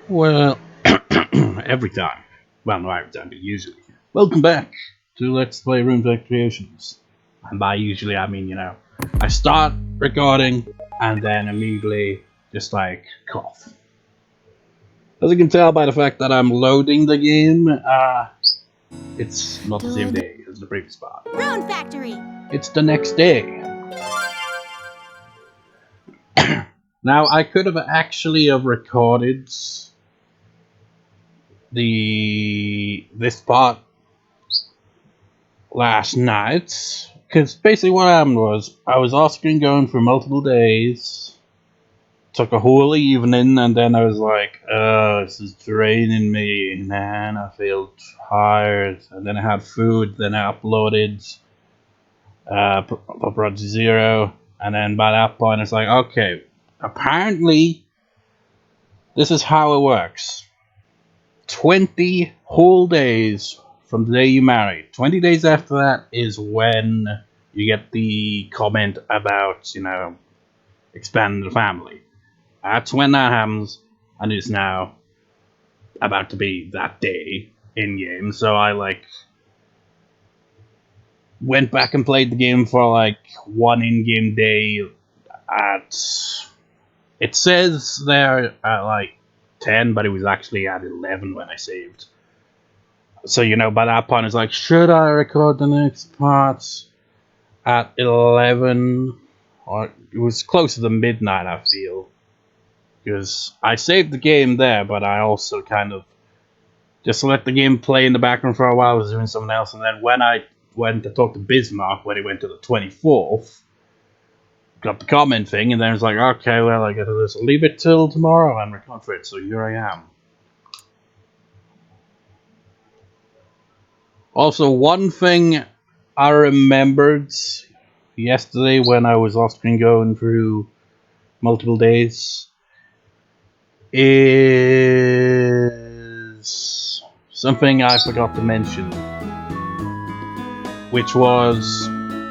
Well, every time. Well, not every time, but usually. Welcome back to Let's Play Rune Creations. And by usually, I mean, I start recording and then immediately just like cough. As you can tell by the fact that I'm loading the game, it's not the same day as the previous part. Rune Factory! It's the next day. Now, I could have actually recorded this part last night, because basically what happened was I was off screen going for multiple days, took a whole evening, and then I was like, this is draining me, man, I feel tired, and then I had food, then I uploaded Project Zero, and then by that point it's like, okay, apparently this is how it works. 20 whole days from the day you married. 20 days after that is when you get the comment about, expanding the family. That's when that happens, and it's now about to be that day in game. So I went back and played the game for one in-game day at, it says there at 10, but it was actually at 11 when I saved. So, by that point, it's like, should I record the next part at 11? Or it was closer to midnight, I feel. Because I saved the game there, but I also kind of just let the game play in the background for a while. I was doing something else. And then when I went to talk to Bismark, when he went to the 24th, got the comment thing, and then it's like, okay, well, I gotta just leave it till tomorrow and record for it. So here I am. Also, one thing I remembered yesterday when I was off screen going through multiple days is something I forgot to mention, which was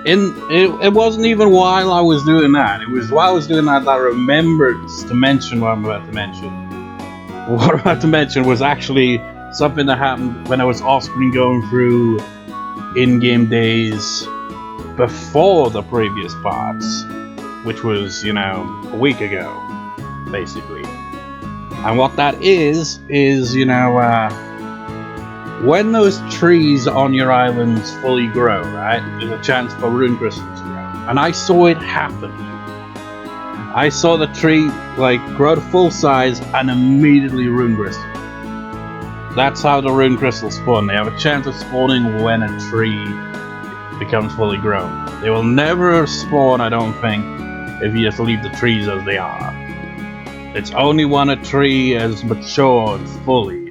it wasn't even while I was doing that. It was while I was doing that I remembered to mention what I'm about to mention. What I'm about to mention was actually something that happened when I was off-screen going through in-game days before the previous parts, which was, a week ago, basically. And what that is, when those trees on your islands fully grow, right, there's a chance for rune crystals to grow. And I saw it happen. I saw the tree, grow to full size and immediately rune crystal. That's how the rune crystals spawn. They have a chance of spawning when a tree becomes fully grown. They will never spawn, I don't think, if you just leave the trees as they are. It's only when a tree has matured fully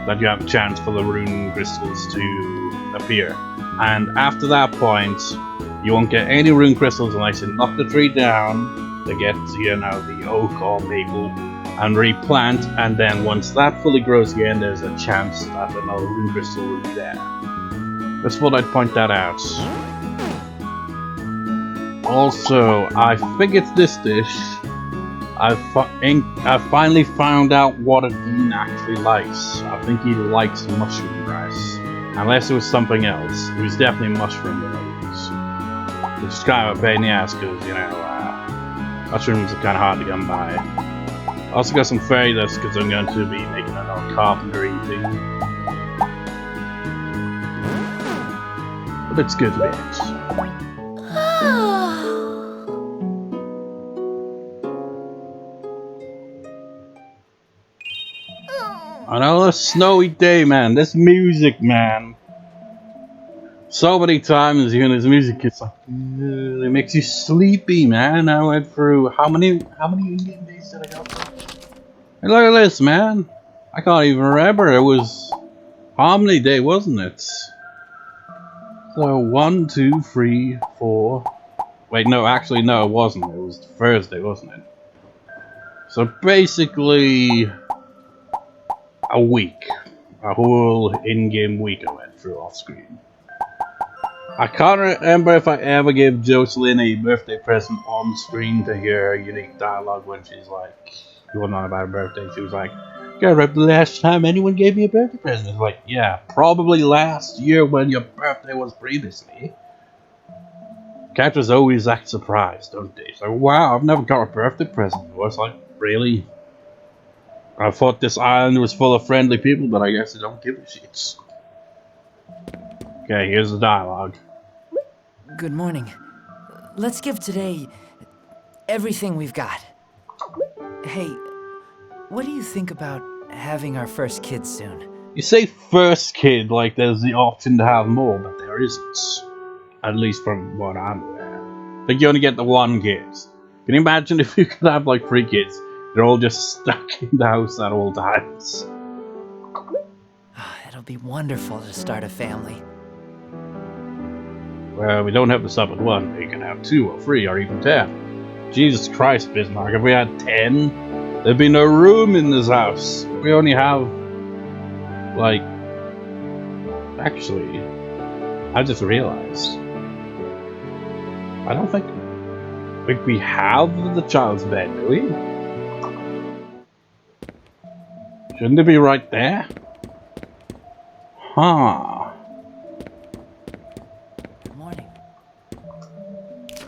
that you have a chance for the rune crystals to appear. And after that point, you won't get any rune crystals unless you knock the tree down to get, the oak or maple, and replant, and then once that fully grows again, there's a chance that another rune crystal will be there. Just thought I'd point that out. Also, I think it's this dish. I finally found out what a dean actually likes. I think he likes mushroom rice. Unless it was something else. It was definitely mushroom related. Which is kind of a pain in the ass because, mushrooms are kind of hard to come by. I also got some fairy dust because I'm going to be making another carpentry thing. But it's good bit. Another snowy day, man. This music, man. So many times, this music is it makes you sleepy, man. I went through how many in-game days did I go through? And look at this, man. I can't even remember. It was how many days, wasn't it? So 1, 2, 3, 4. Wait, no, actually, no, it wasn't. It was Thursday, wasn't it? So basically, a week, a whole in-game week I went through off-screen. I can't remember if I ever gave Jocelyn a birthday present on screen to hear unique dialogue when she's going on about her birthday. She was like, Can't remember the last time anyone gave me a birthday present. It's like, yeah, probably last year when your birthday was previously. Characters always act surprised, don't they? It's like, wow, I've never got a birthday present before. It's like, really? I thought this island was full of friendly people, but I guess they don't give a shit. Okay, here's the dialogue. Good morning. Let's give today everything we've got. Hey, what do you think about having our first kid soon? You say first kid like there's the option to have more, but there isn't. At least from what I'm aware. I think you only get the one kid. Can you imagine if you could have like 3 kids? They're all just stuck in the house at all times. It'll be wonderful to start a family. Well, we don't have to stop at 1. We can have 2 or 3 or even 10. Jesus Christ, Bismark, if we had 10, there'd be no room in this house. We only have, like... Actually, I just realized. I don't think we have the child's bed, do we? Shouldn't it be right there? Huh. Good morning.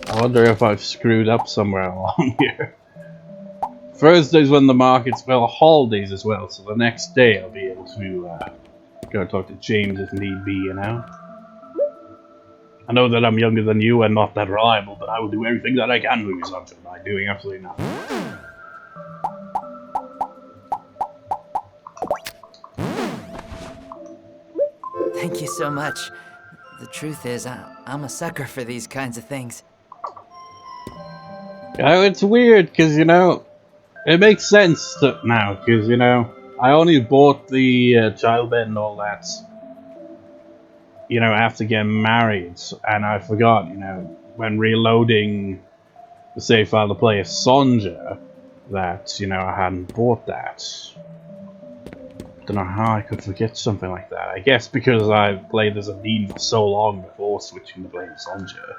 I wonder if I've screwed up somewhere along here. Thursday's when the market's holidays as well, so the next day I'll be able to go talk to James if need be, you know? I know that I'm younger than you and not that reliable, but I will do everything that I can for you, Sonja, by doing absolutely nothing. Thank you so much. The truth is, I'm a sucker for these kinds of things. It's weird, because, you know, it makes sense now, because, you know, I only bought the child bed and all that, you know, after getting married, and I forgot, you know, when reloading the save file to play as Sonja, that, you know, I hadn't bought that. Don't know how I could forget something like that. I guess because I played as a Dean for so long before switching to playing Sonja.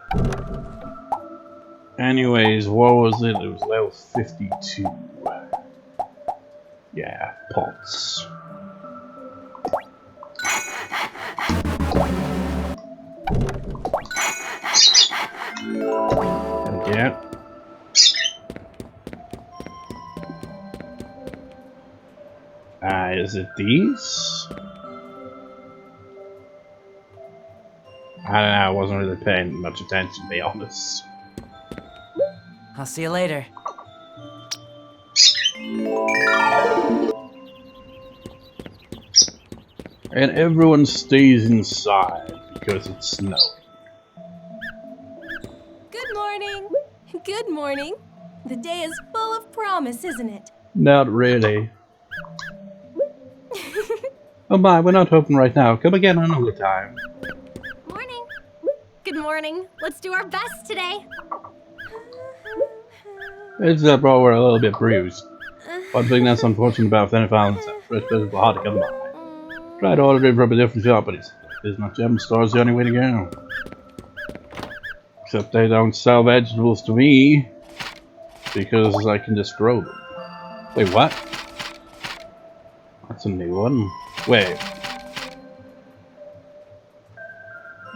Anyways, what was it? It was level 52. Yeah, pots. Yeah. Is it these? I don't know, I wasn't really paying much attention, to be honest. I'll see you later. And everyone stays inside because it's snowing. Good morning. Good morning. The day is full of promise, isn't it? Not really. Oh my, we're not open right now. Come again another time. Morning. Good morning. Let's do our best today. It's that bro, we're a little bit bruised. One thing that's unfortunate about Fenny Island is that fresh vegetables are hard to come by. Tried ordering from a different shop, but it's not gem store's the only way to go. Except they don't sell vegetables to me because I can just grow them. Wait, what? That's a new one. Wait.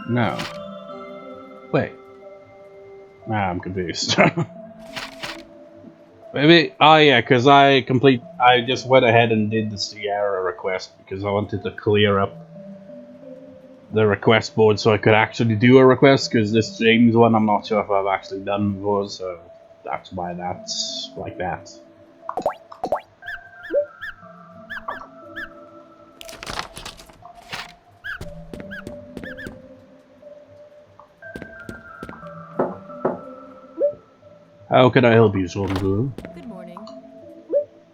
No. Wait. Nah, I'm confused. Maybe. Oh yeah, because I just went ahead and did the Sierra request because I wanted to clear up the request board so I could actually do a request, because this James one I'm not sure if I've actually done before, so that's why that's like that. How can I help you, Sonja? Good morning.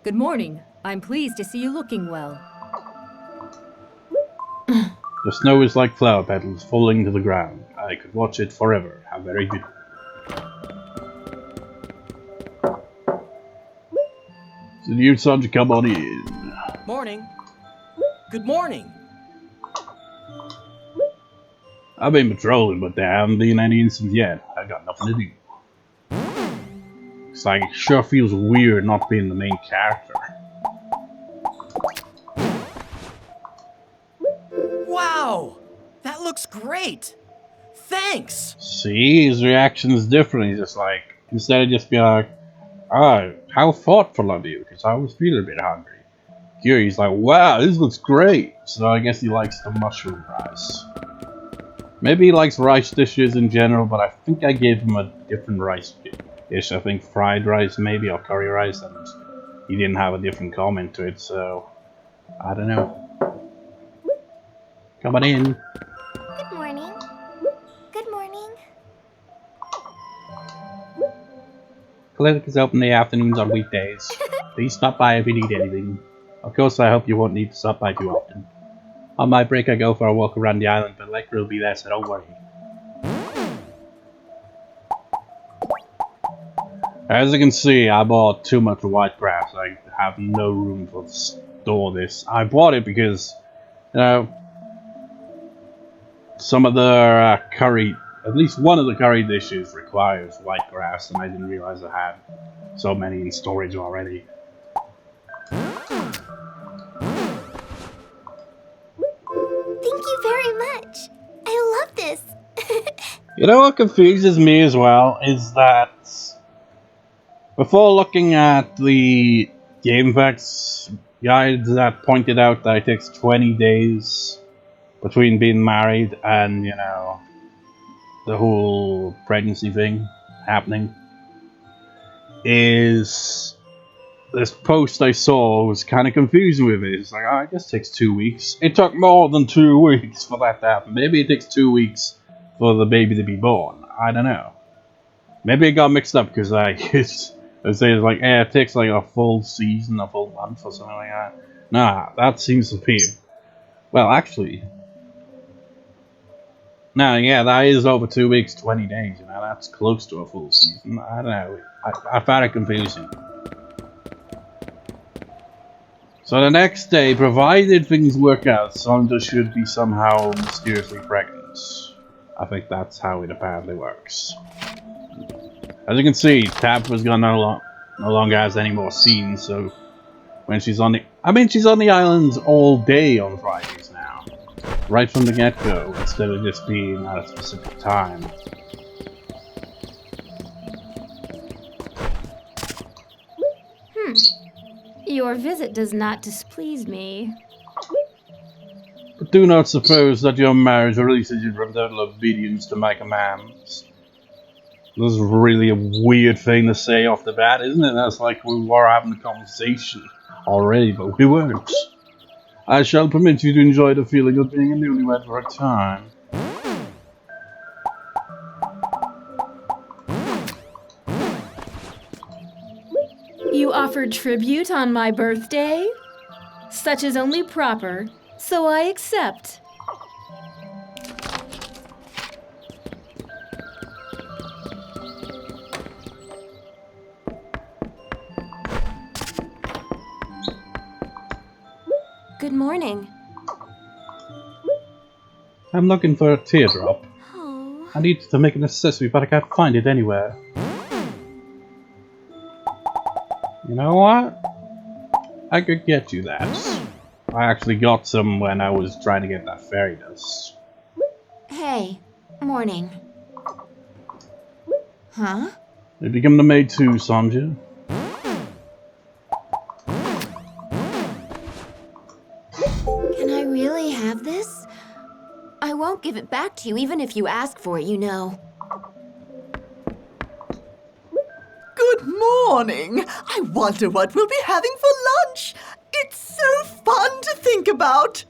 Good morning. I'm pleased to see you looking well. The snow is like flower petals falling to the ground. I could watch it forever. How very beautiful. So you, Sonja, come on in. Morning. Good morning. I've been patrolling, but there haven't been any incidents yet. I got nothing to do. It's like, it sure feels weird not being the main character. looks great! Thanks! See, his reaction is different. He's just like, instead of just being like, oh, how thoughtful of you, because I was feeling a bit hungry. Here he's like, wow, this looks great. So I guess he likes the mushroom rice. Maybe he likes rice dishes in general, but I think I gave him a different rice dish. I think fried rice maybe, or curry rice, and he didn't have a different comment to it, so I don't know. Come on in. Good morning. Good morning. Clinic is open in the afternoons on weekdays. Please stop by if you need anything. Of course, I hope you won't need to stop by too often. On my break, I go for a walk around the island, but Lecter will be there, so don't worry. As you can see, I bought too much white grass. I have no room to store this. I bought it because, you know, some of the curry, at least one of the curry dishes requires white grass, and I didn't realize I had so many in storage already. Thank you very much. I love this. You know what confuses me as well is that before looking at the GameFAQs guides that pointed out that it takes 20 days between being married and, you know, the whole pregnancy thing happening, is this post I saw was kind of confusing with it. It's like, oh, it just takes 2 weeks. It took more than 2 weeks for that to happen. Maybe it takes 2 weeks for the baby to be born. I don't know. Maybe it got mixed up because I say it's like, it takes like a full season, a full month or something like that. Nah, that seems to be, well, actually, no, yeah, that is over 2 weeks, 20 days, you know, that's close to a full season. I don't know, I found it confusing. So the next day, provided things work out, Sonja should be somehow mysteriously pregnant. I think that's how it apparently works. As you can see, Tabitha's got no longer has any more scenes, so when she's on the... she's on the islands all day on Fridays now. Right from the get-go, instead of just being at a specific time. Your visit does not displease me. But do not suppose that your marriage releases you from total obedience to my commands. This is really a weird thing to say off the bat, isn't it? That's like we were having a conversation already, but we weren't. I shall permit you to enjoy the feeling of being a newlywed for a time. You offered tribute on my birthday? Such is only proper, so I accept. Good morning. I'm looking for a teardrop. Oh. I need to make an accessory, but I can't find it anywhere. You know what? I could get you that. I actually got some when I was trying to get that fairy dust. Hey, morning. Huh? You become the maid too, Sonja. Can I really have this? I won't give it back to you even if you ask for it, you know. Good morning! I wonder what we'll be having for lunch! It's so fun to think about!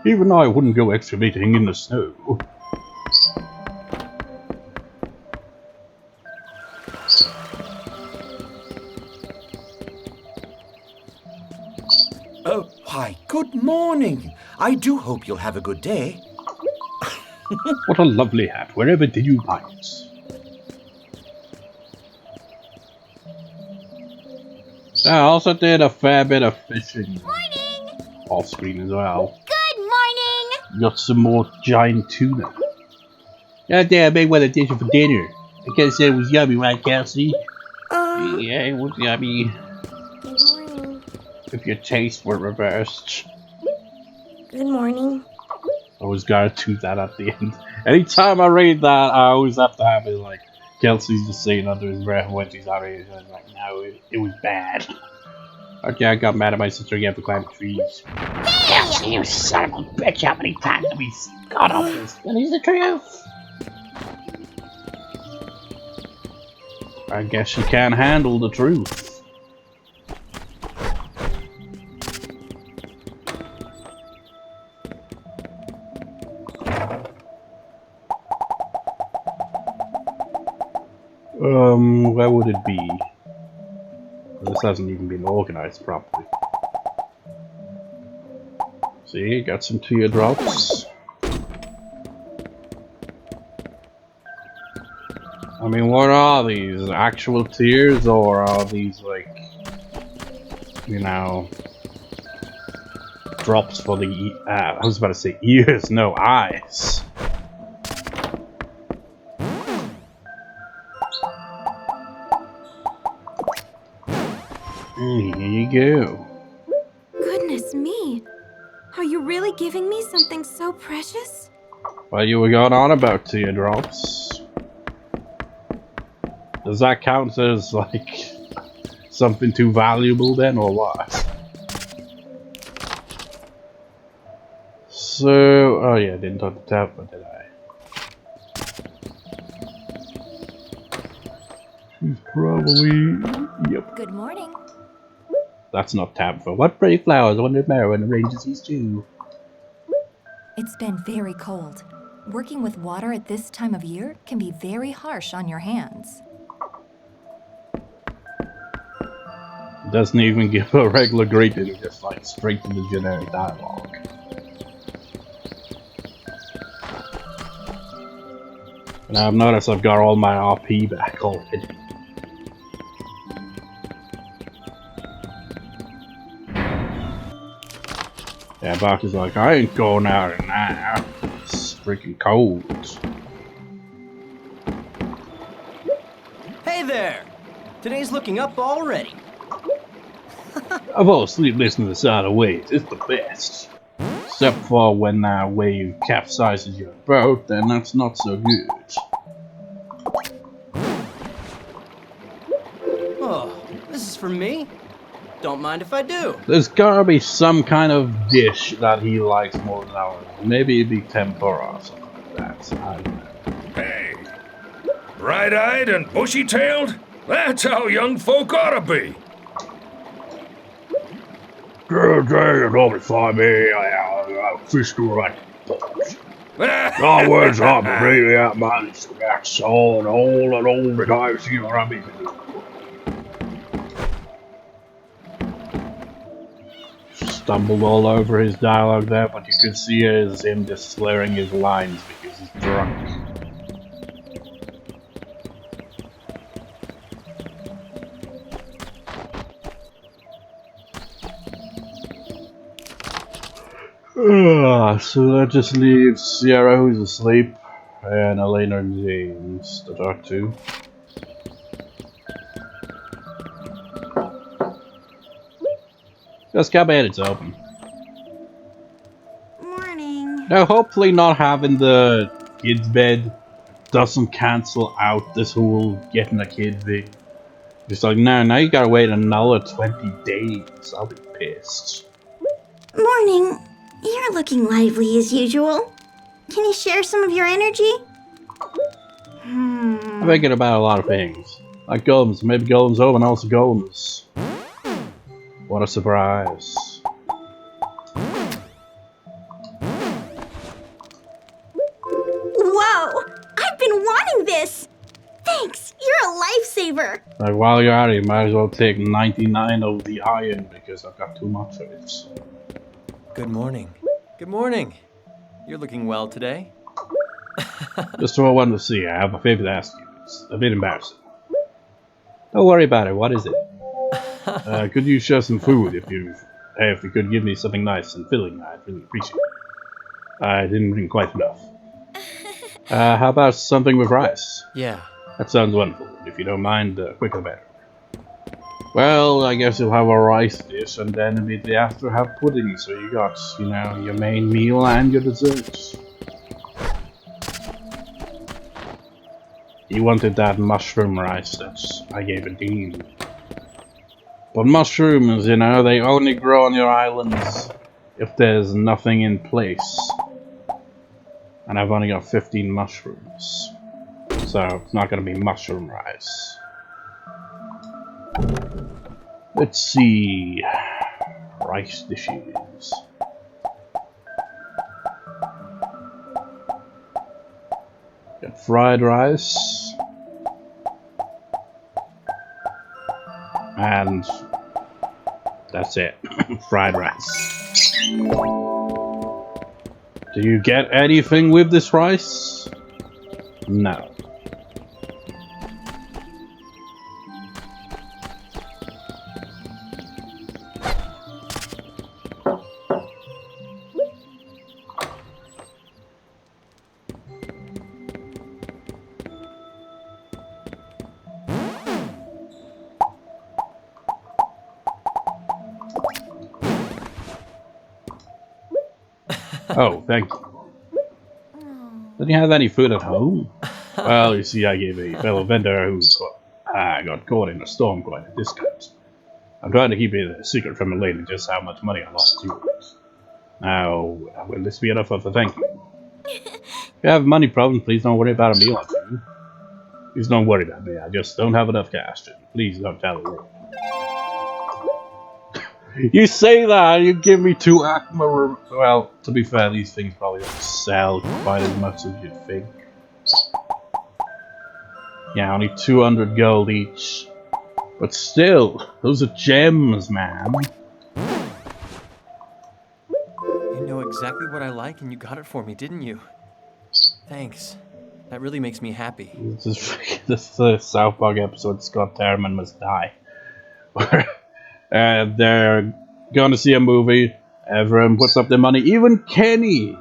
Even I wouldn't go excavating in the snow. Oh, why, good morning. I do hope you'll have a good day. What a lovely hat. Wherever did you buy it? I also did a fair bit of fishing. Morning! Off screen as well. Good morning! Got some more giant tuna. Yeah, Dad, I made one addition for dinner. I guess it was yummy, right, Kelsey? Yeah, it was yummy. Good morning. If your tastes were reversed. Good morning. Always gotta do that at the end. Anytime I read that, I always have to have it like Kelsey's just saying under his breath when she's already like, no, it was bad. Okay, I got mad at my sister again for climbing trees. Kelsey, you son of a bitch! How many times have we got off this? That is the truth. I guess she can't handle the truth. Where would it be? This hasn't even been organized properly. See, got some teardrops. I mean, what are these? Actual tears, or are these like, you know, drops for the, I was about to say ears, no, eyes. Here you go. Goodness me. Are you really giving me something so precious? Well, you were going on about teardrops. Does that count as, like, something too valuable then, or what? So, oh yeah, I didn't touch the tap, but did I? She's probably, yep. Good morning. That's not tab for what pretty flowers. I wonder if Merwin arranges these too. It's been very cold. Working with water at this time of year can be very harsh on your hands. Doesn't even give a regular greeting, just like straight to the generic dialogue. And I've noticed I've got all my RP back already. Yeah, Bark is like, I ain't going out in that. It's freaking cold. Hey there! Today's looking up already. I fall asleep listening to the sound of waves. It's the best. Except for when that wave capsizes your boat, then that's not so good. Oh, this is for me? Don't mind if I do. There's gotta be some kind of dish that he likes more than ours. Maybe it'd be tempura or something like that. I don't know. Hey, bright-eyed and bushy-tailed? That's how young folk ought to be. Good day, and obviously me, I fish to right. I was up really out my scratch all the guys, you know what I mean? Stumbled all over his dialogue there, but you could see it as him just slurring his lines because he's drunk. So that just leaves Sierra, who's asleep, and Elena and James to talk to. Just come in, it's open. Morning. Now, hopefully not having the kids' bed doesn't cancel out this whole getting a kid thing. Just like, no, now you gotta wait another 20 days. I'll be pissed. Morning. You're looking lively as usual. Can you share some of your energy? I'm thinking about a lot of things. Like golems, maybe golems over and also golems. What a surprise. Whoa! I've been wanting this! Thanks! You're a lifesaver! Like, while you're at it, you might as well take 99 of the iron because I've got too much of it. Good morning. Good morning. You're looking well today. Just what I wanted to see. I have a favor to ask you. It's a bit embarrassing. Don't worry about it. What is it? Could you share some food if you could give me something nice and filling? I'd really appreciate it. I didn't bring quite enough. How about something with rice? Yeah. That sounds wonderful. If you don't mind, quicker the better. Well, I guess you'll have a rice dish and then immediately after have pudding, so you got, you know, your main meal and your desserts. He wanted that mushroom rice that I gave a Dean. But mushrooms, you know, they only grow on your islands if there's nothing in place. And I've only got 15 mushrooms. So it's not gonna be mushroom rice. Let's see. Rice dishes. Got fried rice. And that's it. Fried rice. Do you get anything with this rice? No. Oh, thank you. Didn't you have any food at home? Well, you see, I gave a fellow vendor who got caught in a storm quite a discount. I'm trying to keep it a secret from a lady just how much money I lost to it. Now, will this be enough of a thank you? If you have money problems, please don't worry about a meal or two. Please don't worry about me, I just don't have enough cash. Please don't tell the world. You say that, you give me 2 Akma. Well, to be fair, these things probably don't sell quite as much as you'd think. Yeah, only 200 gold each. But still, those are gems, man. You know exactly what I like and you got it for me, didn't you? Thanks. That really makes me happy. This is the South Park episode, Scott Terman Must Die. They're going to see a movie, everyone puts up their money, even Kenny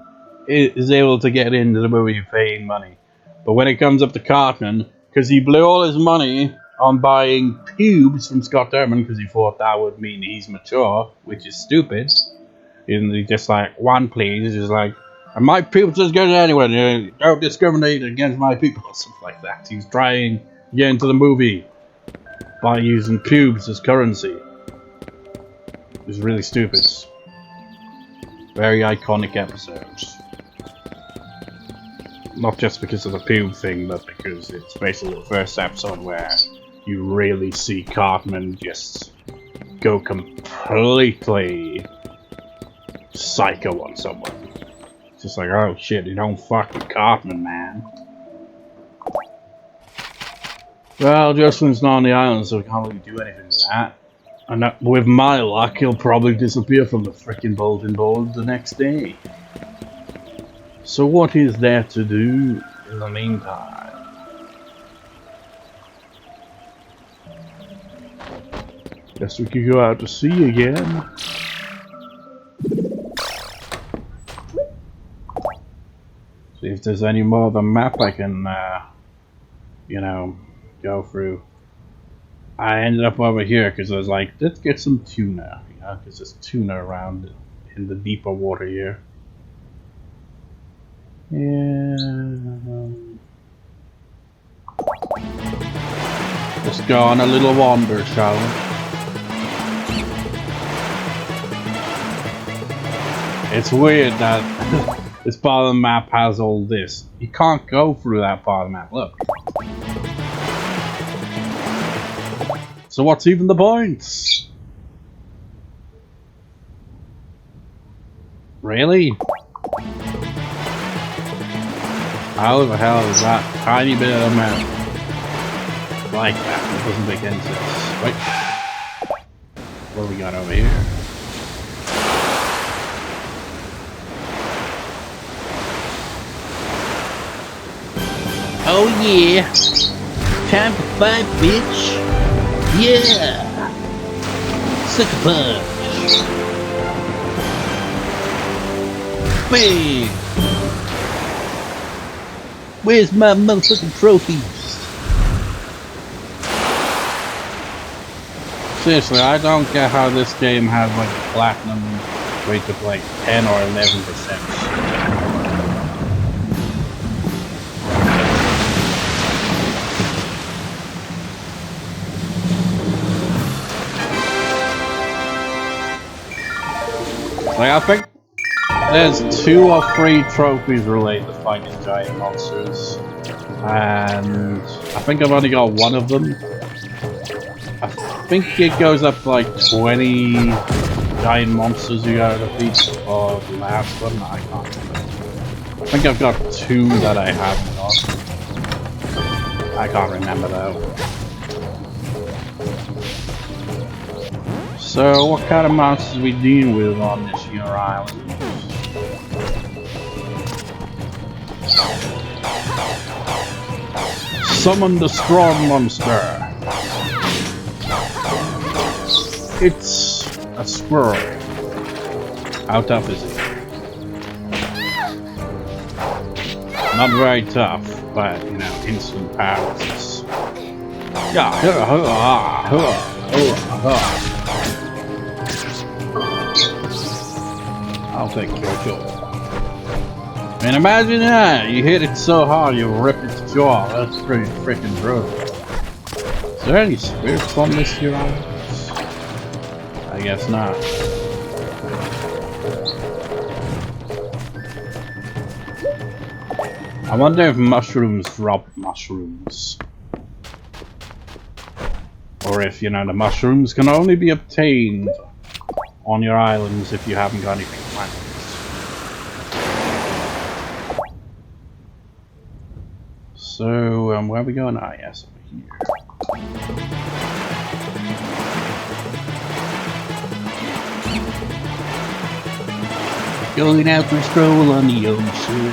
is able to get into the movie paying money. But when it comes up to Cartman, because he blew all his money on buying pubes from Scott Derman because he thought that would mean he's mature, which is stupid. And he just like, 1 please, he's like, and my pubes is good anyway, don't discriminate against my people, or something like that. He's trying to get into the movie by using pubes as currency. It's really stupid. Very iconic episodes. Not just because of the pube thing, but because it's basically the first episode where you really see Cartman just go completely psycho on someone. It's just like, oh shit, you don't fuck with Cartman, man. Well, Jocelyn's not on the island, so we can't really do anything with that. And with my luck, he'll probably disappear from the frickin' bulletin board the next day. So what is there to do in the meantime? Guess we could go out to sea again. See if there's any more of the map I can, you know, go through. I ended up over here because I was like, let's get some tuna, you know, because there's tuna around in the deeper water here. Yeah. Let's go on a little wander, shall we? It's weird that this part of the map has all this. You can't go through that part of the map, look. So what's even the point? Really? How the hell is that tiny bit of a map like that? It doesn't make any sense. Wait. What do we got over here? Oh yeah! Time to fight, bitch! Yeah! Sucker punch! Bang! Where's my motherfucking trophies? Seriously, I don't get how this game has like a platinum rate of like 10 or 11%. Like, I think there's 2 or 3 trophies related to fighting giant monsters, and I think I've only got one of them. I think it goes up to like 20 giant monsters you gotta defeat for the last one. I can't remember. I think I've got 2 that I haven't got. I can't remember though. So, what kind of monsters we dealing with on this here island? Summon the strong monster. It's a squirrel. How tough is it? Not very tough, but you know, instant paralysis. Yeah, I'll take your jaw. I mean, imagine that! You hit it so hard you rip its jaw. That's pretty freaking brutal. Is there any spirits on this here island? I guess not. I wonder if mushrooms drop mushrooms. Or if, you know, the mushrooms can only be obtained on your islands if you haven't got anything planned. So, where are we going? Ah, yes, over here. Going out for a stroll on the ocean.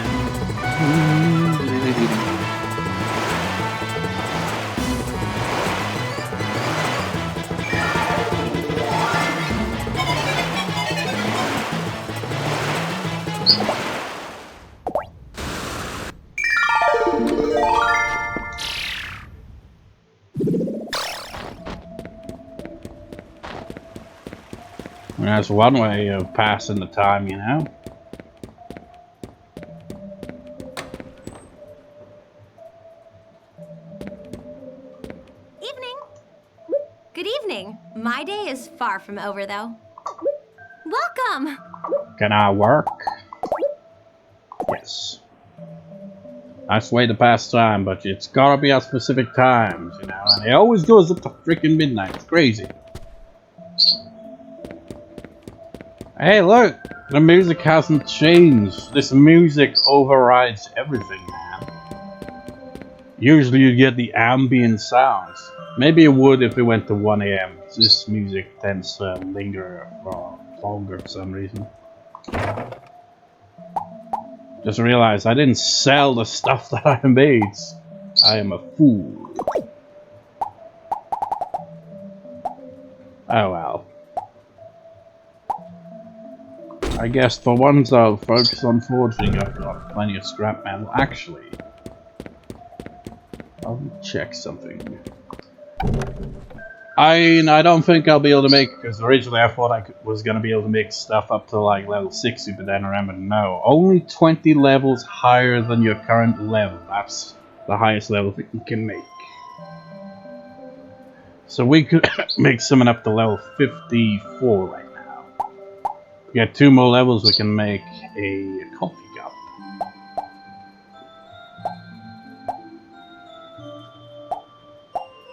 That's one way of passing the time, you know. Evening. Good evening. My day is far from over, though. Welcome. Can I work? Yes. Nice way to pass time, but it's gotta be at specific times, you know. And it always goes up to freaking midnight. It's crazy. Hey, look! The music hasn't changed. This music overrides everything, man. Usually you get the ambient sounds. Maybe it would if it went to 1 AM. This music tends to linger for longer for some reason. Just realized I didn't sell the stuff that I made. I am a fool. Oh well. I guess for once I'll focus on forging. I've got plenty of scrap metal. Actually, I'll check something. I don't think I'll be able to make, because originally I thought I was going to be able to make stuff up to like level 60, but then I remembered no. Only 20 levels higher than your current level. That's the highest level that you can make. So we could make something up to level 54 right now. We get 2 more levels, we can make a coffee cup.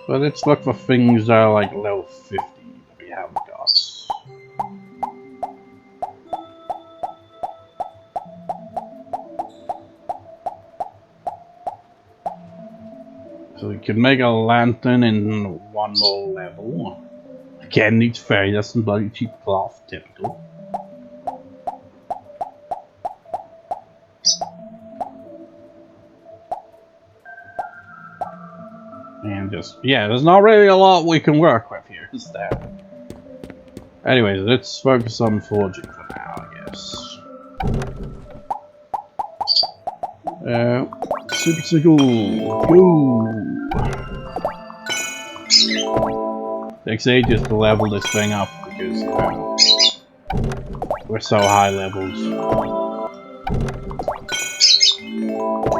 But let's look for things that are like level 50 that we haven't got. So we can make a lantern in 1 more level. Again, needs fairy dust and bloody cheap cloth, typical. And just, yeah, there's not really a lot we can work with here, is there? Anyways, let's focus on forging for now, I guess. Super cool. Go! Takes ages to level this thing up because, you know, we're so high levels.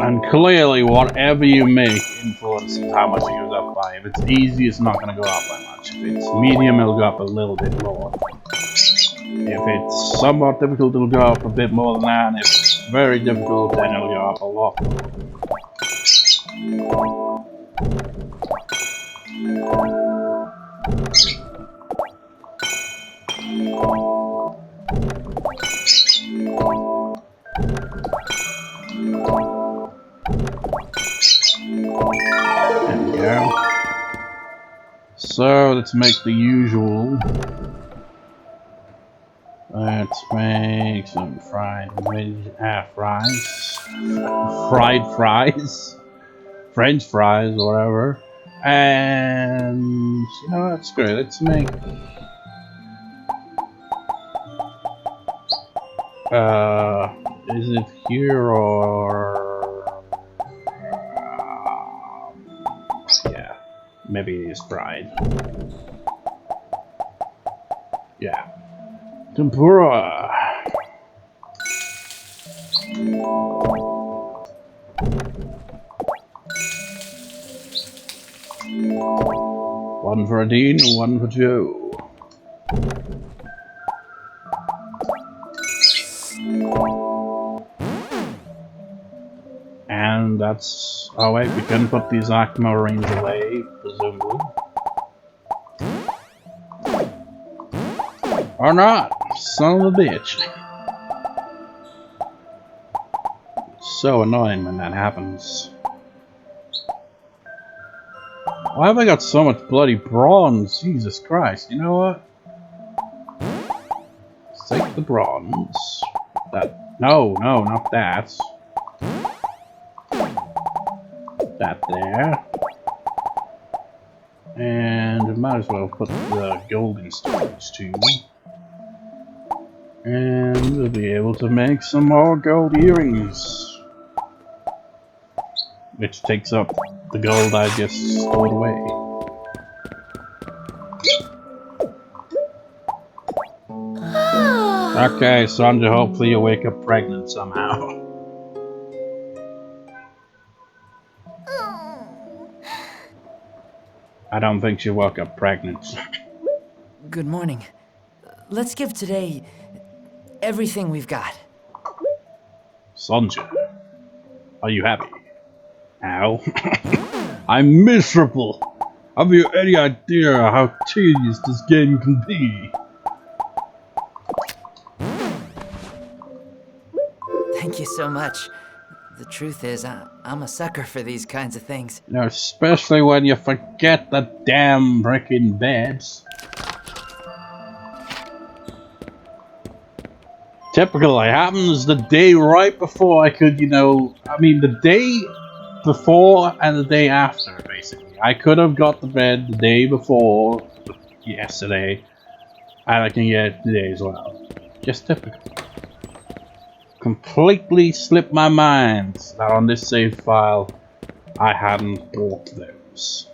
And clearly, whatever you make influences how much it goes up by. If it's easy, it's not going to go up by much. If it's medium, it'll go up a little bit more. If it's somewhat difficult, it'll go up a bit more than that. And if it's very difficult, then it'll go up a lot more. There we go. So let's make the usual. Let's make some fried fries. Fried fries? French fries or whatever. And you know what, screw it. Let's make is it here or yeah, maybe it is fried. Yeah. Tempura. One for Dean, one for Joe. And that's... oh wait, we can put these aquamarines away, presumably. Or not! Son of a bitch. It's so annoying when that happens. Why have I got so much bloody bronze? Jesus Christ, you know what? Let's take the bronze. That... no, not that. That there. And might as well put the gold in storage too. And we'll be able to make some more gold earrings. Which takes up the gold I just stored away. Okay, Sonja, hopefully you'll wake up pregnant somehow. I don't think she woke up pregnant. Good morning. Let's give today everything we've got. Sonja, are you happy? Ow. I'm miserable. Have you any idea how tedious this game can be? Thank you so much. The truth is, I'm a sucker for these kinds of things. You know, especially when you forget the damn frickin' beds. Typically happens the day right before I could, you know, I mean the day before and the day after, basically. I could have got the bed the day before yesterday, and I can get it today as well. Just typical. Completely slipped my mind that on this save file I hadn't bought those.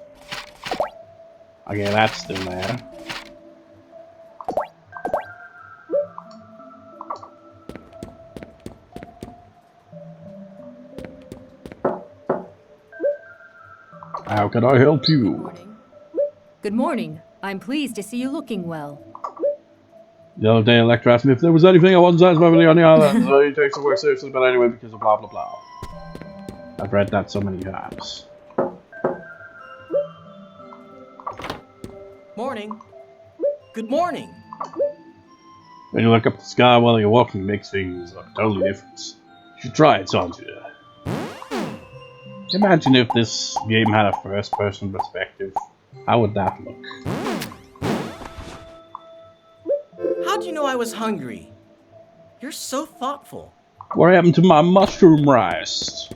Okay, that's still there. How can I help you? Good morning. I'm pleased to see you looking well. The other day, Electra asked me if there was anything I wasn't satisfied with on the island, so he takes the work seriously, but anyway, because of blah blah blah. I've read that so many times. Morning. Good morning. When you look up at the sky while you're walking, it makes things look totally different. You should try it, Sonja. Imagine if this game had a first-person perspective. How would that look? How'd you know I was hungry? You're so thoughtful. What happened to my mushroom rice?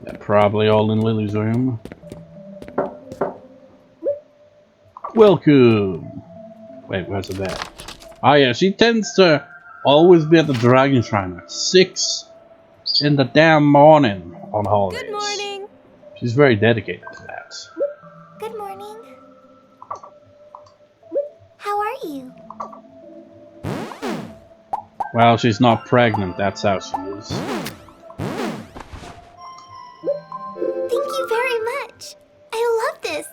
They're probably all in Lily's room. Welcome! Wait, where's the bed? Oh yeah, she tends to always be at the Dragon Shrine at 6 in the damn morning on holidays. Good morning. She's very dedicated to that. that. Good morning. How are you? Well, she's not pregnant, that's how she is. Thank you very much. I love this.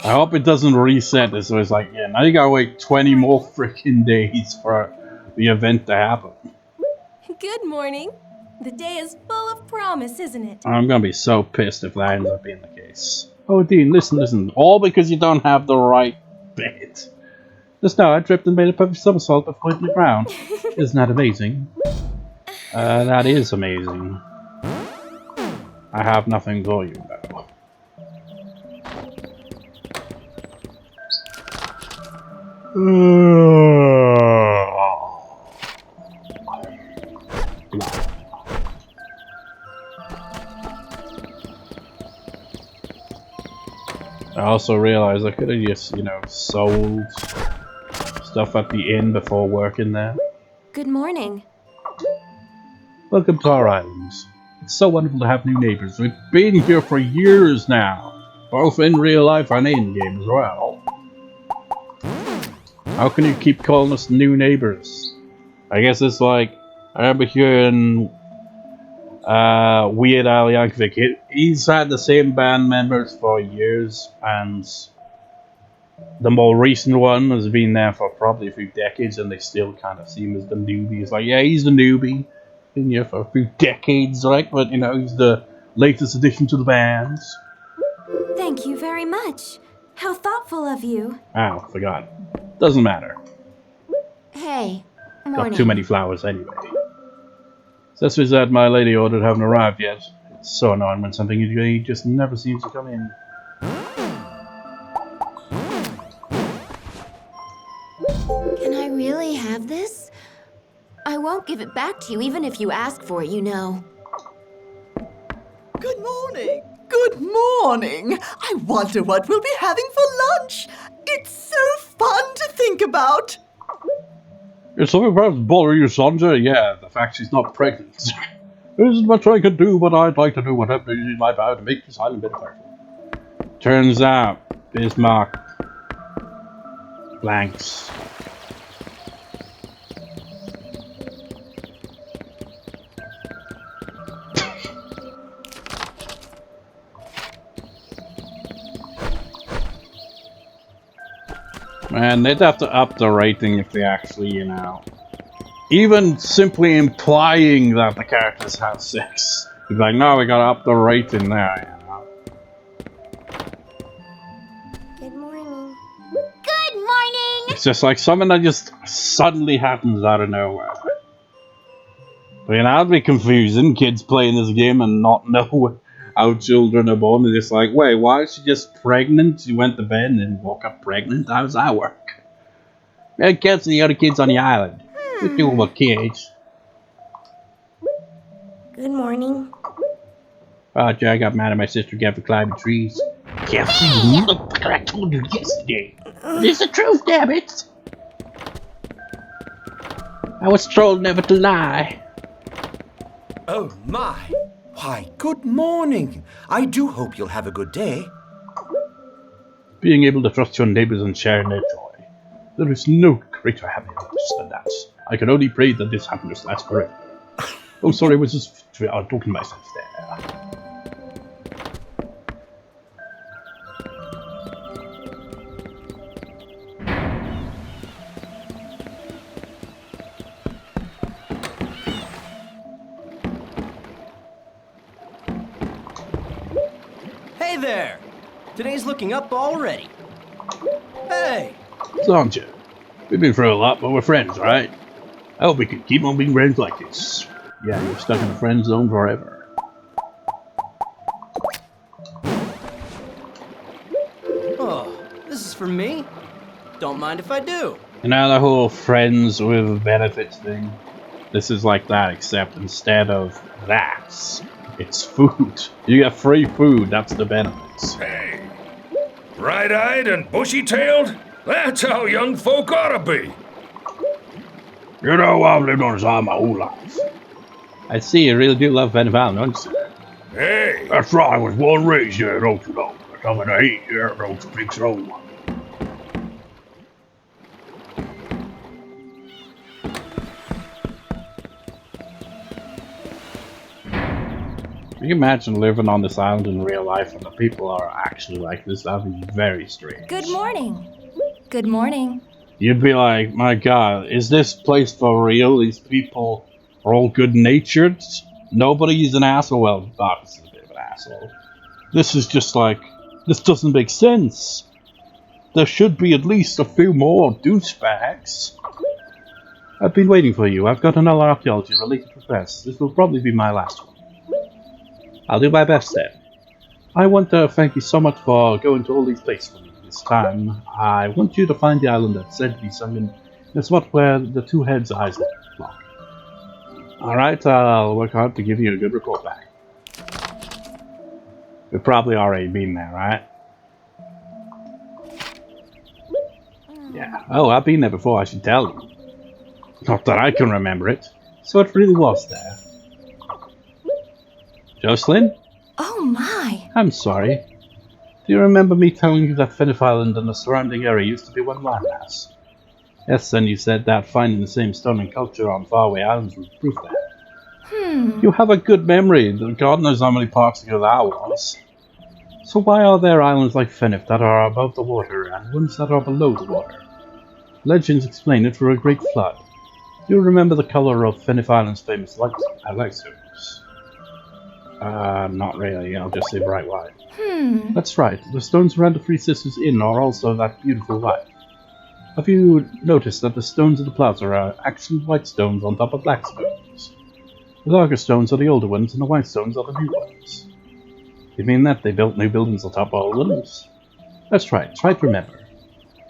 I hope it doesn't reset this, so it's like, yeah, now you gotta wait 20 more freaking days for the event to happen. Good morning. The day is full of promise, isn't it? I'm gonna be so pissed if that ends up being the case. Oh, Dean, listen. All because you don't have the right bit. Just now, I tripped and made a perfect somersault before hitting the ground. Isn't that amazing? That is amazing. I have nothing for you, though. I also realized I could have just, sold stuff at the inn before working there. Good morning. Welcome to our islands. It's so wonderful to have new neighbors. We've been here for years now, both in real life and in-game as well. How can you keep calling us new neighbors? I guess it's like, I remember hearing Weird Al Yankovic. He's had the same band members for years, and the more recent one has been there for probably a few decades, and they still kind of see him as the newbie. It's like, yeah, he's the newbie. Been here for a few decades, right? But, he's the latest addition to the band. Thank you very much. How thoughtful of you. Oh, forgot. Doesn't matter. Hey, morning. Got too many flowers anyway. Accessories that my lady ordered haven't arrived yet. It's so annoying when something you just never seems to come in. Can I really have this? I won't give it back to you even if you ask for it, Good morning. Good morning. I wonder what we'll be having for lunch. It's so fun to think about. Is something perhaps bothering you, Sonja? Yeah, the fact she's not pregnant. There isn't much I can do, but I'd like to do whatever is in my power to make this island better. Turns out, Bismark blanks. Man, they'd have to up the rating if they actually, even simply implying that the characters have sex. You'd be like, no, we gotta up the rating there, Good morning. Good morning! It's just like something that just suddenly happens out of nowhere. But, that'd be confusing, kids playing this game and not know how children are born. They're just like, wait, why is she just pregnant? She went to bed and then woke up pregnant? How does that work? I can't see the other kids on the island. What do with kids? Good morning. Roger, I got mad at my sister again for climbing trees. Can't see you, motherfucker, I told you yesterday. It's the truth, damn it. I was told never to lie. Oh my! Why, good morning. I do hope you'll have a good day. Being able to trust your neighbors and share their joy. There is no greater happiness than that. I can only pray that this happiness lasts forever. Oh, sorry, I was just talking to myself there. Hey there! Today's looking up already. Hey! Sonja, we've been through a lot, but we're friends, right? I hope we can keep on being friends like this. Yeah, you're stuck in the friend zone forever. Oh, this is for me? Don't mind if I do. And now the whole friends with benefits thing. This is like that, except instead of that, it's food. You get free food, that's the benefits. Hey! Bright-eyed and bushy-tailed? That's how young folk ought to be. I've lived on this island my whole life. I see you really do love Van Val, don't you? Hey! That's right, I was born and raised here, don't you know? Something to eat here, those big roll. Can you imagine living on this island in real life and the people are actually like this? That'd be very strange. Good morning. Good morning. You'd be like, my god, is this place for real? These people are all good-natured? Nobody's an asshole. Well, Bobby's a bit of an asshole. This is just like, this doesn't make sense. There should be at least a few more douchebags. I've been waiting for you. I've got another archaeology-related request. This will probably be my last one. I'll do my best then. I want to thank you so much for going to all these places for me this time. I want you to find the island that's said to be sunk in the spot where the two heads' eyes lock. Alright, I'll work hard to give you a good report back. We've probably already been there, right? Yeah. Oh, I've been there before, I should tell you. Not that I can remember it. So it really was there. Jocelyn? Oh my! I'm sorry. Do you remember me telling you that Fenif Island and the surrounding area used to be one landmass? Yes, and you said that finding the same stone and culture on faraway islands was proof that. You have a good memory. God knows how many parts ago that was. So why are there islands like Fenif that are above the water and ones that are below the water? Legends explain it for a great flood. Do you remember the color of Fenif Island's famous lightstones? Not really. I'll just say bright white. That's right. The stones around the Three Sisters Inn are also that beautiful white. Have you noticed that the stones of the plaza are actually white stones on top of black stones? The darker stones are the older ones, and the white stones are the new ones. You mean that they built new buildings on top of old ones? That's right. Try to remember.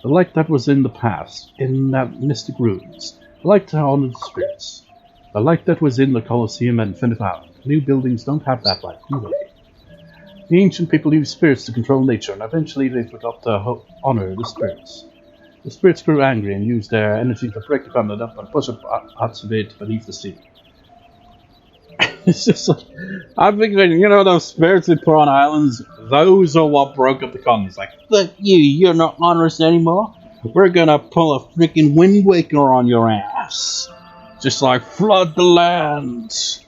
The light that was in the past, in that mystic ruins. The light to honor the spirits. The light that was in the Colosseum and Fenif Island. New buildings don't have that light, do they? The ancient people used spirits to control nature, and eventually they forgot to honor the spirits. The spirits grew angry and used their energy to break the continent up and push up parts of it beneath the sea. It's just like, I'm thinking, you know, those spirits they put on islands, those are what broke up the continent. It's like, fuck you, you're not honor us anymore. We're gonna pull a freaking Wind Waker on your ass. Just like, flood the land.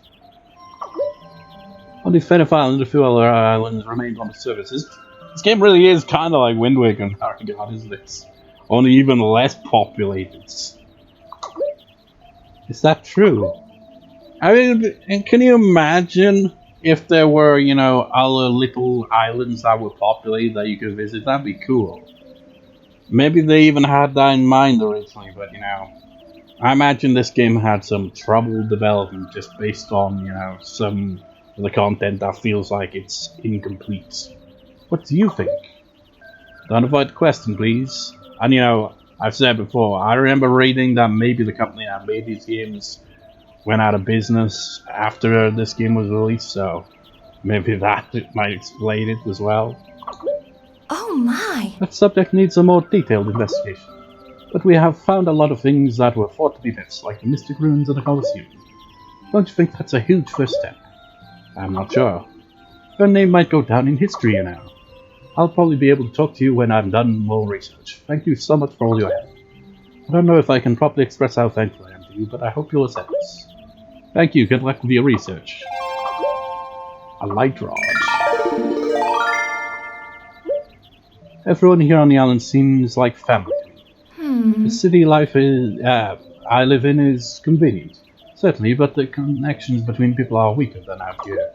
Only Fenif Island and a few other islands remained on the surface. This game really is kind of like Wind Waker in that regard, isn't it? Only even less populated. Is that true? I mean, can you imagine if there were, you know, other little islands that were populated that you could visit? That'd be cool. Maybe they even had that in mind originally, but, you know, I imagine this game had some troubled development just based on, you know, some of the content that feels like it's incomplete. What do you think? Don't avoid the question, please. And, you know, I've said before, I remember reading that maybe the company that made these games went out of business after this game was released, so maybe that might explain it as well. Oh my! That subject needs a more detailed investigation. But we have found a lot of things that were thought to be myths, like the mystic ruins of the Colosseum. Don't you think that's a huge first step? I'm not sure. Your name might go down in history, you know. I'll probably be able to talk to you when I've done more research. Thank you so much for all your help. I don't know if I can properly express how thankful I am to you, but I hope you'll accept this. Thank you, good luck with your research. A light rod. Everyone here on the island seems like family to me. The city life I live in is convenient, certainly, but the connections between people are weaker than out here.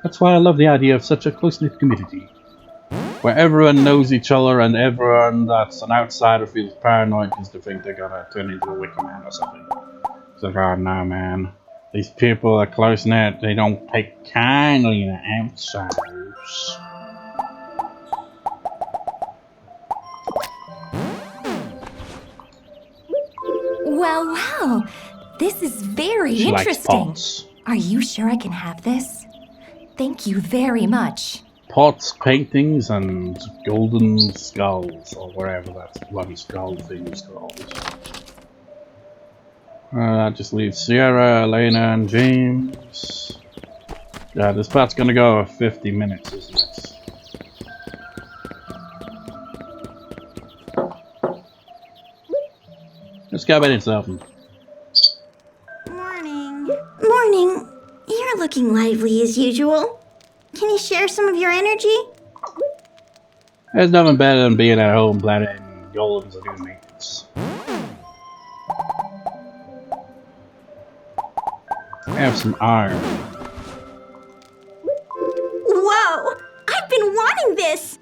That's why I love the idea of such a close-knit community, where everyone knows each other and everyone that's an outsider feels paranoid because they think they're gonna turn into a wicked man or something. It's like, oh no, man. These people are close-knit, they don't take kindly to outsiders. Well, this is very She interesting. likes pots. Are you sure I can have this? Thank you very much. Pots, paintings, and golden skulls, or wherever that bloody skull thing is called. That just leaves Sierra, Elena, and James. Yeah, this part's gonna go 50 minutes, isn't it? Let's go in something. Morning. Morning. You're looking lively as usual. Can you share some of your energy? There's nothing better than being at home planning golems or doing maintenance. I have some iron. Whoa! I've been wanting this!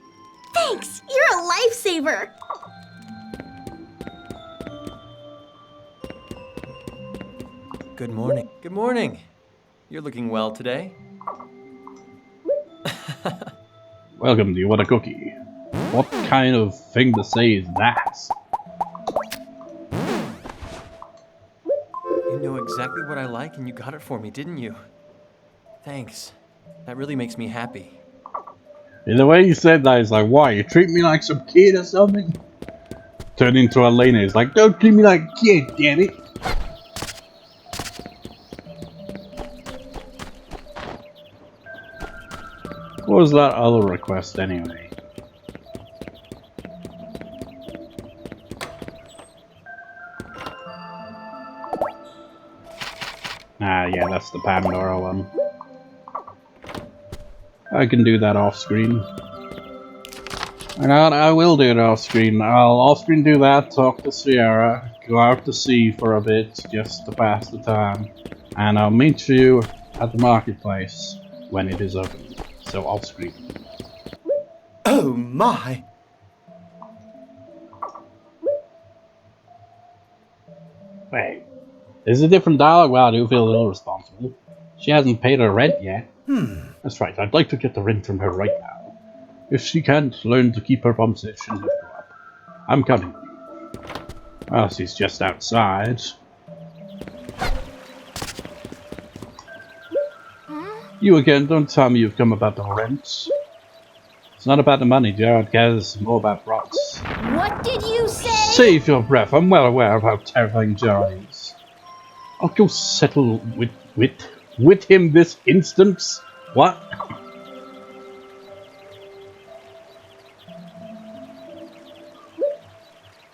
Thanks! You're a lifesaver! Good morning. Good morning. You're looking well today. Welcome, do you want a cookie? What kind of thing to say is that? You know exactly what I like and you got it for me, didn't you? Thanks. That really makes me happy. And the way you said that is like, why? You treat me like some kid or something? Turned into Elena, he's like, don't treat me like a kid, damn it! What was that other request anyway? Ah, yeah, that's the Pandora one. I can do that off screen. And I will do it off screen. I'll off screen do that, talk to Sierra, go out to sea for a bit just to pass the time. And I'll meet you at the marketplace when it is open. So off screen. Oh my! Wait, is it a different dialogue? Well, I do feel a little responsible. She hasn't paid her rent yet. That's right, I'd like to get the rent from her right now. If she can't learn to keep her promises, she'll never grow up. I'm counting on you. Well, she's just outside. You again, don't tell me you've come about the rent. It's not about the money, Jared cares more about rocks. What did you say? Save your breath, I'm well aware of how terrifying Jared is. I'll go settle with him this instant. What?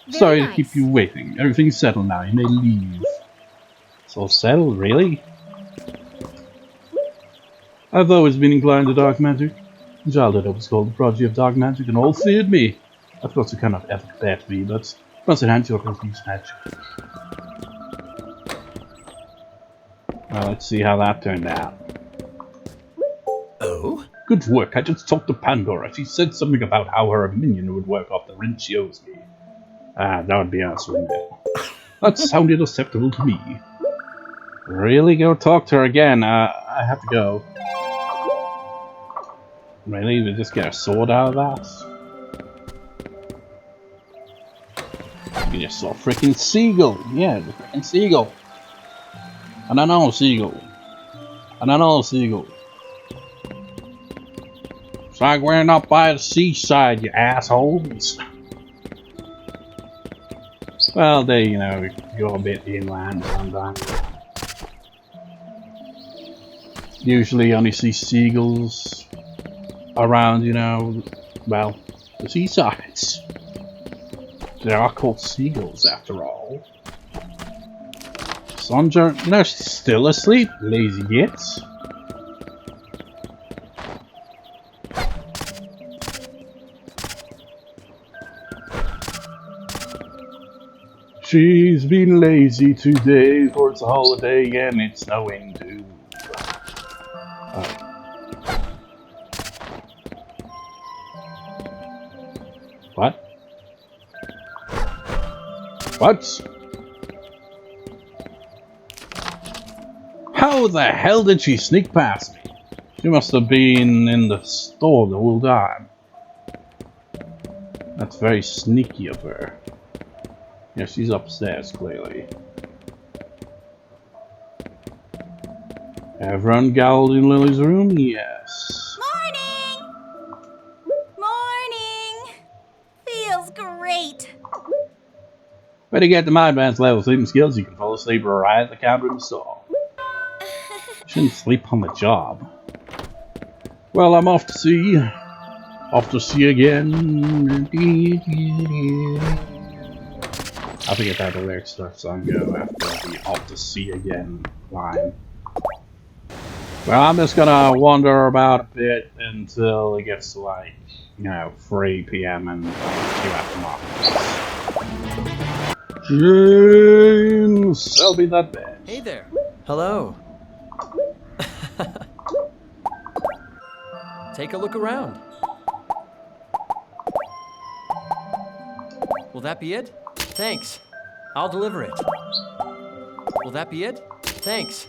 Sorry to keep you waiting. Everything's settled now, you may leave. It's all settled, really? I've always been inclined to dark magic. In childhood I was called the prodigy of dark magic and all feared me. Of course you cannot ever compare to me, but once in hand you can use magic. Well, let's see how that turned out. Oh? Good work, I just talked to Pandora. She said something about how her minion would work off the rent she owes me. Ah, that would be us, wouldn't it? That sounded acceptable to me. Really? Go talk to her again. I have to go. Really? We just get a sword out of that? You just saw a freaking seagull. Yeah, the freaking seagull. And another seagull. And another seagull. It's like we're not by the seaside, you assholes. Well, they, you know, go a bit inland sometimes. Usually only see seagulls around, you know, well, the seasides. They are called seagulls after all. Sonja, you know, she's still asleep, lazy git. She's been lazy today, for it's a holiday and it's snowing too. What? What? How the hell did she sneak past me? She must have been in the store the whole time. That's very sneaky of her. Yeah, she's upstairs, clearly. Everyone gathered in Lily's room? Yes. Morning! Morning! Feels great. When you get to my advanced level sleeping skills, you can fall asleep right at the counter in the store. Shouldn't sleep on the job. Well, I'm off to sea. Off to sea again. I forget how the lyrics starts on go after the Off to Sea Again line. Well, I'm just gonna wander about a bit until it gets to like, 3 PM and see what happens. James, I'll be that bad. Hey there. Hello. Take a look around. Will that be it? Thanks. I'll deliver it. Will that be it? Thanks.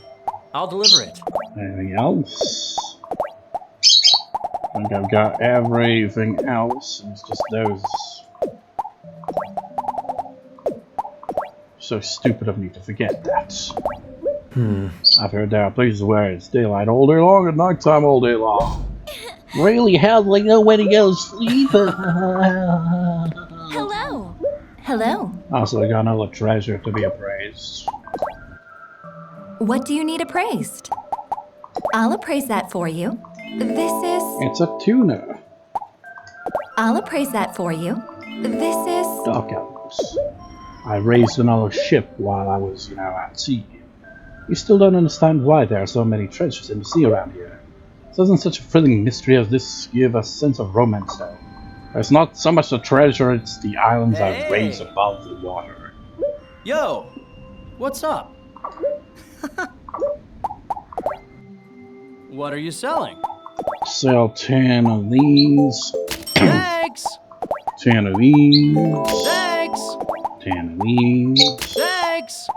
I'll deliver it. Anything else? I think I've got everything else. It's just those. So stupid of me to forget that. I've heard there are places where it's daylight all day long and nighttime all day long. Really, how do they know when to go to sleep? Hello. Hello. Also, I got another treasure to be appraised. What do you need appraised? I'll appraise that for you. This is... It's a tuna. I'll appraise that for you. This is... Dock elements. I raised another ship while I was, at sea. You still don't understand why there are so many treasures in the sea around here. Doesn't such a thrilling mystery as this give a sense of romance, though? It's not so much the treasure, it's the islands I raise above the water. Yo! What's up? What are you selling? Sell 10 of these. Thanks! 10 of these. Thanks! 10 of these. Thanks!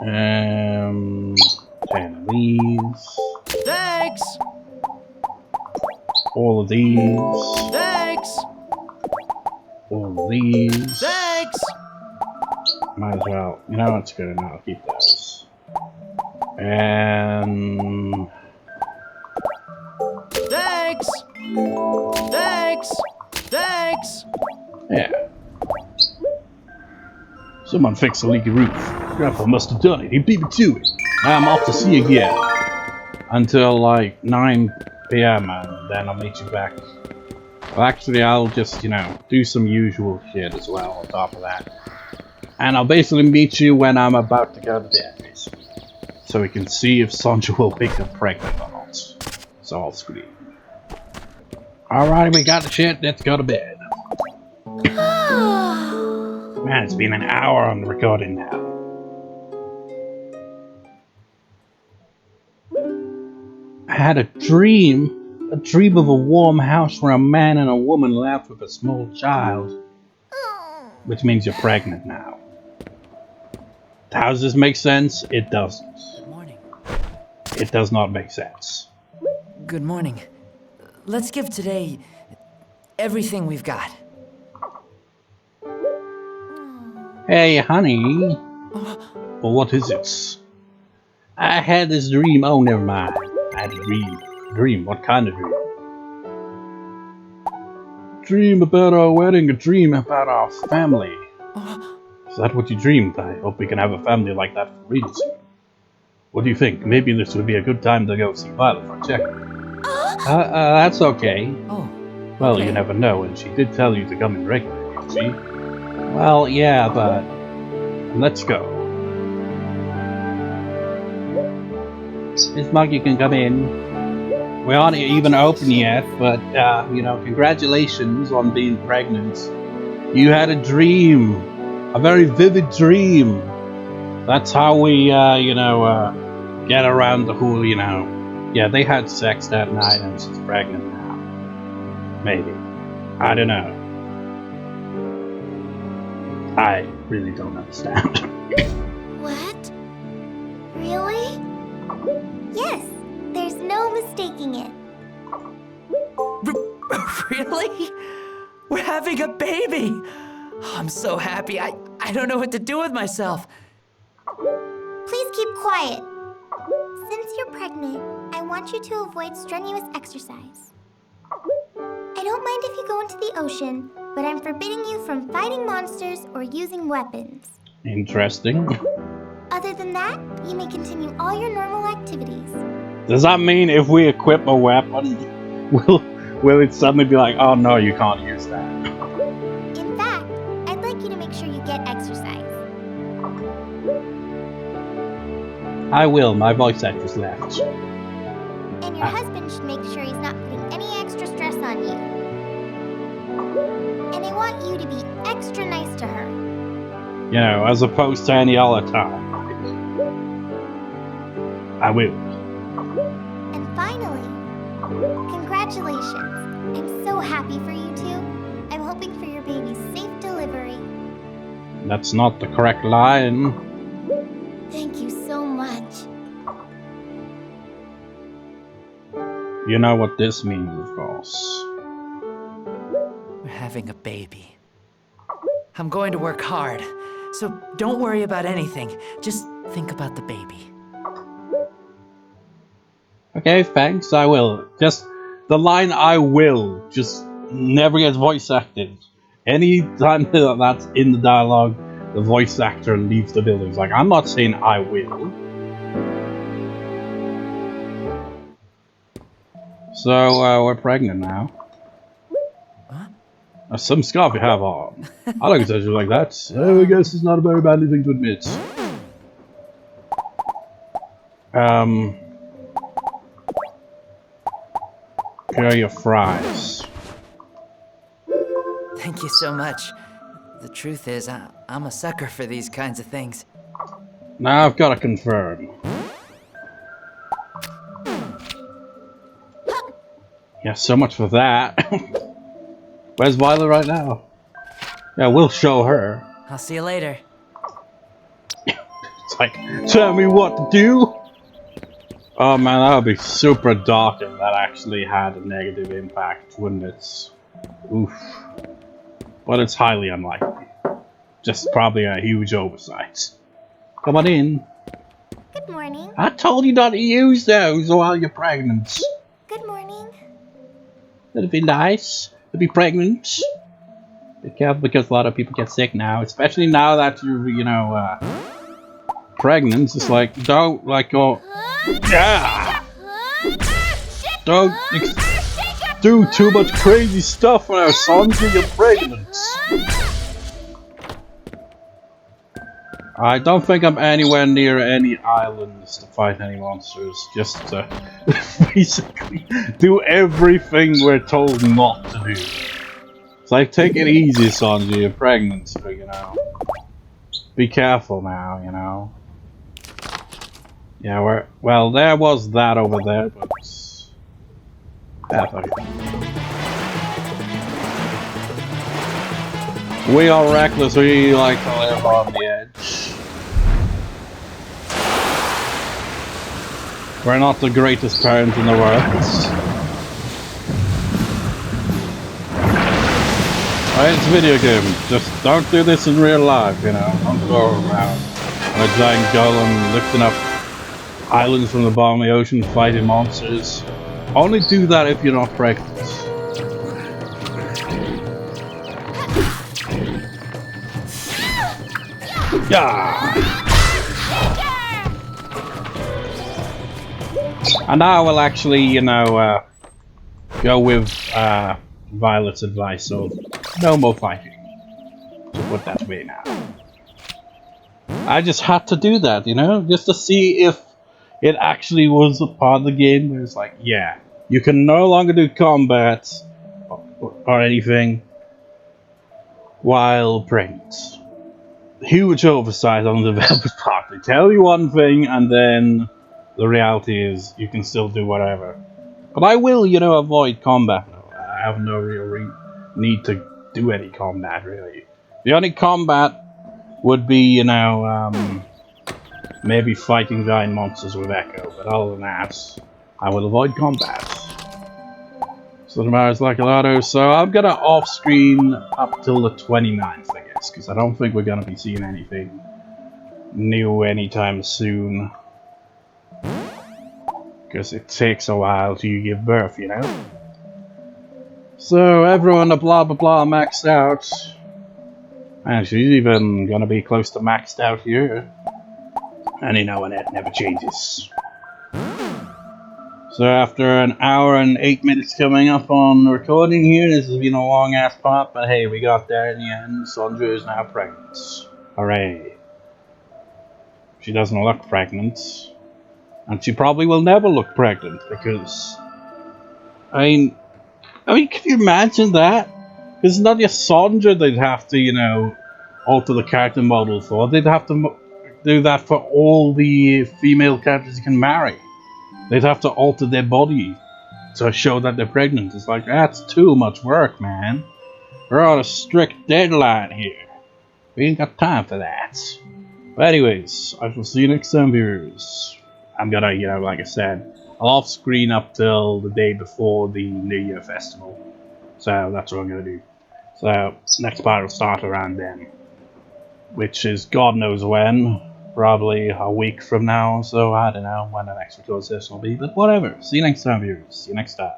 10 of these. Thanks! All of these. Thanks! All of these. Thanks! Might as well. It's good enough. I'll keep those. And... Thanks! Thanks! Thanks! yeah. Someone fixed the leaky roof. Grandpa must have done it. He beat me to it. I'm off to sea again. Until like 9 PM and then I'll meet you back. Well, actually, I'll just, do some usual shit as well on top of that. And I'll basically meet you when I'm about to go to bed, basically. So we can see if Sonja will pick up pregnant or not. So I'll scream. Alright, we got the shit, let's go to bed. Man, it's been an hour on the recording now. I had a dream of a warm house where a man and a woman laughed with a small child. Which means you're pregnant now. How does this make sense? It doesn't. Good morning. It does not make sense. Good morning. Let's give today everything we've got. Hey, honey. Well, what is it? I had this dream. Oh, never mind. I had a dream. Dream? What kind of dream? Dream about our wedding. A dream about our family. Is that what you dreamed? I hope we can have a family like that for real soon. What do you think? Maybe this would be a good time to go see Violet for a checkup. That's okay. Oh. Well, okay. You never know, and she did tell you to come in regularly, didn't she? Well, yeah, but... let's go. Bismark, you can come in. We aren't even open yet, but, congratulations on being pregnant. You had a dream. A very vivid dream. That's how we, get around the whole, Yeah, they had sex that night and she's pregnant now. Maybe. I don't know. I really don't understand. What? Really? Yes, there's no mistaking it. Really? We're having a baby! Oh, I'm so happy. I don't know what to do with myself. Please keep quiet. Since you're pregnant, I want you to avoid strenuous exercise. I don't mind if you go into the ocean, but I'm forbidding you from fighting monsters or using weapons. Interesting. Other than that, you may continue all your normal activities. Does that mean if we equip a weapon, will it suddenly be like, oh no, you can't use that? In fact, I'd like you to make sure you get exercise. I will. My voice actress left. And your husband should make sure he's not putting any extra stress on you. And I want you to be extra nice to her. You know, as opposed to any other time. I will. And finally, congratulations. I'm so happy for you two. I'm hoping for your baby's safe delivery. That's not the correct line. Thank you so much. You know what this means, of course. We're having a baby. I'm going to work hard, so don't worry about anything. Just think about the baby. Okay, thanks, I will. Just the line I will just never gets voice acted. Any time that that's in the dialogue, the voice actor leaves the building. It's like, I'm not saying I will. So, we're pregnant now. Huh? Some scarf you have on. I don't consider you like that. So I guess it's not a very bad thing to admit. Here are your fries. Thank you so much. The truth is, I'm a sucker for these kinds of things. Now I've got to confirm. Yeah, so much for that. Where's Violet right now? Yeah, we'll show her. I'll see you later. It's like, tell me what to do? Oh man, that would be super dark if that actually had a negative impact, wouldn't it? Oof. But it's highly unlikely. Just probably a huge oversight. Come on in. Good morning. I told you not to use those while you're pregnant. Good morning. That'd be nice to be pregnant. Be careful because a lot of people get sick now, especially now that you're, you know, pregnant. It's like, don't, like, go, yeah! Don't do too much crazy stuff when our Sonja, you're pregnant. I don't think I'm anywhere near any islands to fight any monsters, just to basically do everything we're told not to do. It's like, take it easy, Sonja, you're pregnant, so, you know. Be careful now, you know. Yeah, well, there was that over there, but... fuck it. We are reckless, we like to live on the edge. We're not the greatest parents in the world. It's a video game. Just don't do this in real life, you know. Don't go around on a giant golem lifting up islands from the bottom of the ocean fighting monsters. Only do that if you're not pregnant. Yeah. And I will actually, you know, go with Violet's advice, so no more fighting. To put that way now. I just had to do that, you know, just to see if it actually was a part of the game where it's like, yeah, you can no longer do combat or anything while pregnant. Huge oversight on the developer's part. They tell you one thing and then the reality is you can still do whatever. But I will, you know, avoid combat. I have no real need to do any combat, really. The only combat would be, you know, maybe fighting giant monsters with Echo. But other than that, I will avoid combat. So the matter's like a lotto. So I'm gonna off-screen up till the 29th, I guess. Because I don't think we're gonna be seeing anything new anytime soon. Because it takes a while to give birth, you know? So everyone, blah blah blah, maxed out. And she's even gonna be close to maxed out here. And you know, and that never changes. So after an hour and 8 minutes coming up on recording here, this has been a long ass pop, but hey, we got there in the end. Sonja is now pregnant. Hooray. She doesn't look pregnant. And she probably will never look pregnant because, I mean, can you imagine that? It's not just Sonja they'd have to, you know, alter the character model for. They'd have to do that for all the female characters you can marry. They'd have to alter their body to show that they're pregnant. It's like, that's too much work, man. We're on a strict deadline here. We ain't got time for that. But anyways, I shall see you next time, viewers. I'm gonna, you know, like I said, I'll off screen up till the day before the New Year festival. So that's what I'm gonna do. So next part will start around then, which is God knows when, probably a week from now. So I don't know when the next record session will be, but whatever. See you next time, viewers. See you next time.